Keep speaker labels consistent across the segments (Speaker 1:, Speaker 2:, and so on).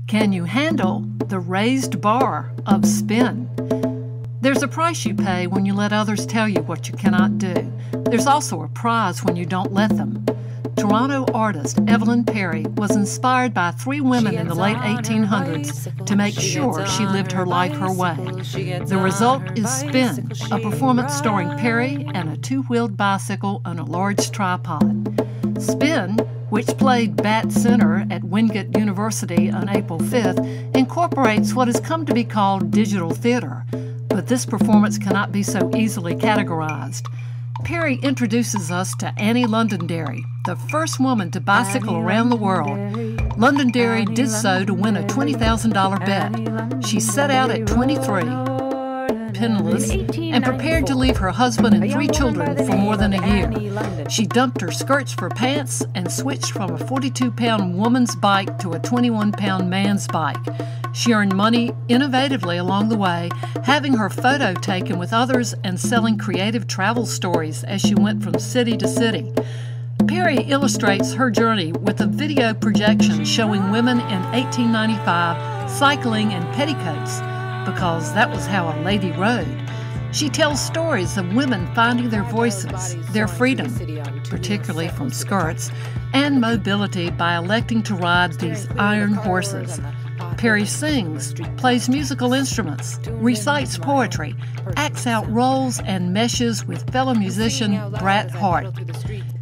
Speaker 1: Can you handle the raised bar of spin? There's a price you pay when you let others tell you what you cannot do. There's also a prize when you don't let them. Toronto artist Evalyn Parry was inspired by three women in the late 1800s to make sure she lived her life her way. The result is Spin, a performance starring Parry and a two-wheeled bicycle on a large tripod. Spin, which played Bat Center at Wingate University on April 5th, incorporates what has come to be called digital theater, but this performance cannot be so easily categorized. Parry introduces us to Annie Londonderry, the first woman to bicycle around the world. Londonderry did so to win a $20,000 bet. She set out at 23, penniless, and prepared to leave her husband and three children for more than a year. She dumped her skirts for pants and switched from a 42-pound woman's bike to a 21-pound man's bike. She earned money innovatively along the way, having her photo taken with others and selling creative travel stories as she went from city to city. Parry illustrates her journey with a video projection showing women in 1895 cycling in petticoats, because that was how a lady rode. She tells stories of women finding their voices, their freedom, particularly from skirts, and mobility by electing to ride these iron horses. Parry sings, plays musical instruments, recites poetry, acts out roles, and meshes with fellow musician Bret Hart.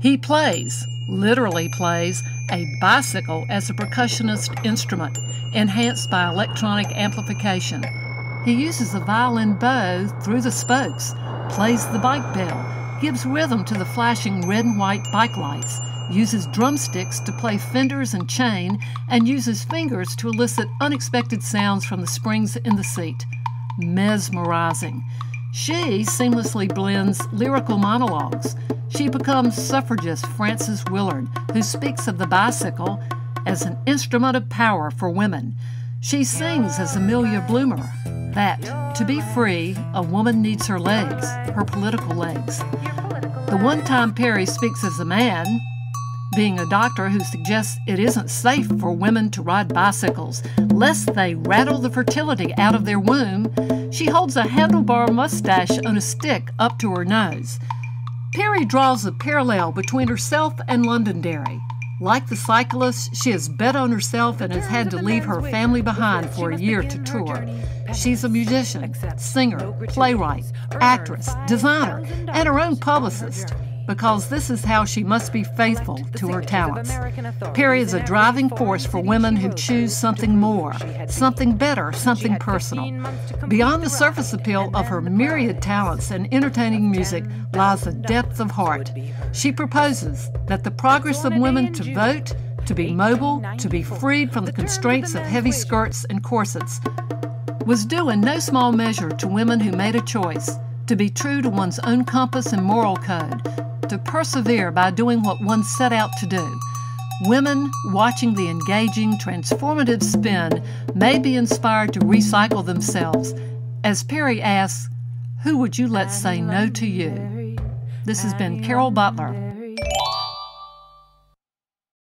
Speaker 1: He plays, literally plays, a bicycle as a percussionist instrument, enhanced by electronic amplification. He uses a violin bow through the spokes, plays the bike bell, gives rhythm to the flashing red and white bike lights, uses drumsticks to play fenders and chain, and uses fingers to elicit unexpected sounds from the springs in the seat. Mesmerizing. She seamlessly blends lyrical monologues. She becomes suffragist Frances Willard, who speaks of the bicycle as an instrument of power for women. She sings as Amelia Bloomer, that, to be free, a woman needs her legs, her political legs. The one time Parry speaks as a man, being a doctor who suggests it isn't safe for women to ride bicycles lest they rattle the fertility out of their womb, she holds a handlebar mustache on a stick up to her nose. Parry draws a parallel between herself and Londonderry. Like the cyclist, she has bet on herself and has had to leave her family behind for a year to tour. She's a musician, singer, playwright, actress, designer, and her own publicist, because this is how she must be faithful to her talents. Parry is a driving force for women who choose something more, something better, something personal. Beyond the surface appeal of her myriad talents and entertaining music lies a depth of heart. She proposes that the progress of women to vote, to be mobile, to be freed from the constraints of heavy skirts and corsets, was due in no small measure to women who made a choice to be true to one's own compass and moral code, to persevere by doing what one set out to do. Women watching the engaging, transformative spin may be inspired to recycle themselves. As Parry asks, who would you let say no to you? This has been Carol Butler.